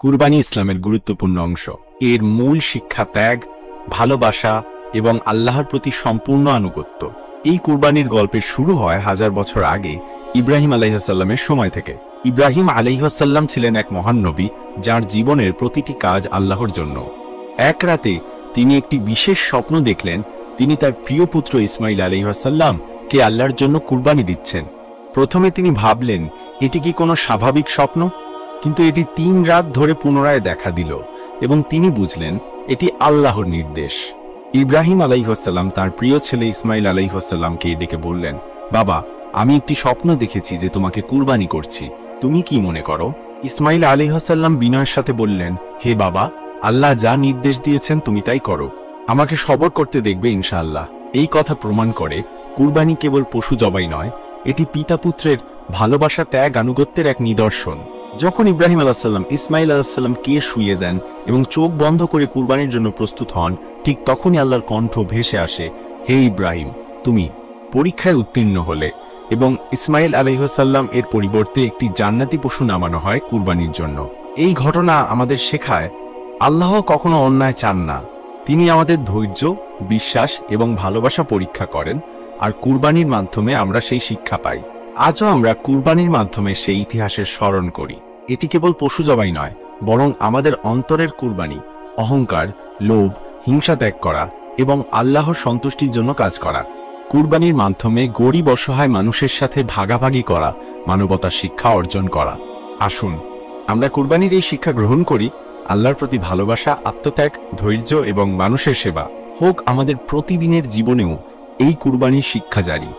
কুরবানি ইসলামের গুরুত্বপূর্ণ অংশ। এর মূল শিক্ষা ত্যাগ, ভালোবাসা এবং আল্লাহর প্রতি সম্পূর্ণ আনুগত্য। এই কুরবানির গল্পের শুরু হয় হাজার বছর আগে ইব্রাহিম আলাইহিসসালামের সময় থেকে। ইব্রাহিম আলাইহিসসালাম ছিলেন এক মহান নবী, যার জীবনের প্রতিটি কাজ আল্লাহর জন্য। এক রাতে তিনি একটি বিশেষ স্বপ্ন দেখলেন। তিনি তার প্রিয় পুত্র ইসমাইল আলাইহিসসালাম কে আল্লাহর জন্য কুরবানি দিচ্ছেন। প্রথমে তিনি ভাবলেন এটি কি কোনো স্বাভাবিক স্বপ্ন, কিন্তু এটি 3 রাত ধরে পুনরায় দেখা দিল এবং তিনি বুঝলেন এটি আল্লাহর নির্দেশ। ইব্রাহিম আলাইহিসসালাম তার প্রিয় ছেলে ইসমাইল আলাইহিসসালামকে ডেকে বললেন, বাবা, আমি একটি স্বপ্ন দেখেছি যে তোমাকে কুরবানি করছি, তুমি কি মনে করো? ইসমাইল আলাইহিসসালাম বিনয়ের সাথে বললেন, হে বাবা, আল্লাহ যা নির্দেশ দিয়েছেন তুমি তাই করো, আমাকে সবর করতে দেখবে ইনশাআল্লাহ। এই কথা প্রমাণ করে কুরবানি কেবল পশু জবাই নয়, এটি পিতা পুত্রের ভালোবাসা, ত্যাগ, আনুগত্যের এক নিদর্শন। যখন ইব্রাহিম আলাইহিসসালাম ইসমাইল আলাইহিসসালামকে শুইয়ে দেন এবং চোখ বন্ধ করে কুরবানির জন্য প্রস্তুত হন, ঠিক তখনই আল্লাহর কণ্ঠ ভেসে আসে, হে ইব্রাহিম, তুমি পরীক্ষায় উত্তীর্ণ হলে। এবং ইসমাইল আলাইহিসসালাম এর পরিবর্তে একটি জান্নাতি পশু নামানো হয় কুরবানির জন্য। এই ঘটনা আমাদের শেখায় আল্লাহ কখনো অন্যায় চান না। তিনি আমাদের ধৈর্য, বিশ্বাস এবং ভালোবাসা পরীক্ষা করেন, আর কুরবানির মাধ্যমে আমরা সেই শিক্ষা পাই। আজও আমরা কুরবানির মাধ্যমে সেই ইতিহাসের স্মরণ করি। এটি কেবল পশু জবাই নয়, বরং আমাদের অন্তরের কুরবানি, অহংকার, লোভ, হিংসা ত্যাগ করা এবং আল্লাহর সন্তুষ্টির জন্য কাজ করা। কুরবানির মাধ্যমে গরিব অসহায় মানুষের সাথে ভাগাভাগি করা, মানবতার শিক্ষা অর্জন করা। আসুন আমরা কুরবানির এই শিক্ষা গ্রহণ করি। আল্লাহর প্রতি ভালোবাসা, আত্মত্যাগ, ধৈর্য এবং মানুষের সেবা হোক আমাদের প্রতিদিনের জীবনেও এই কুরবানির শিক্ষা জারি।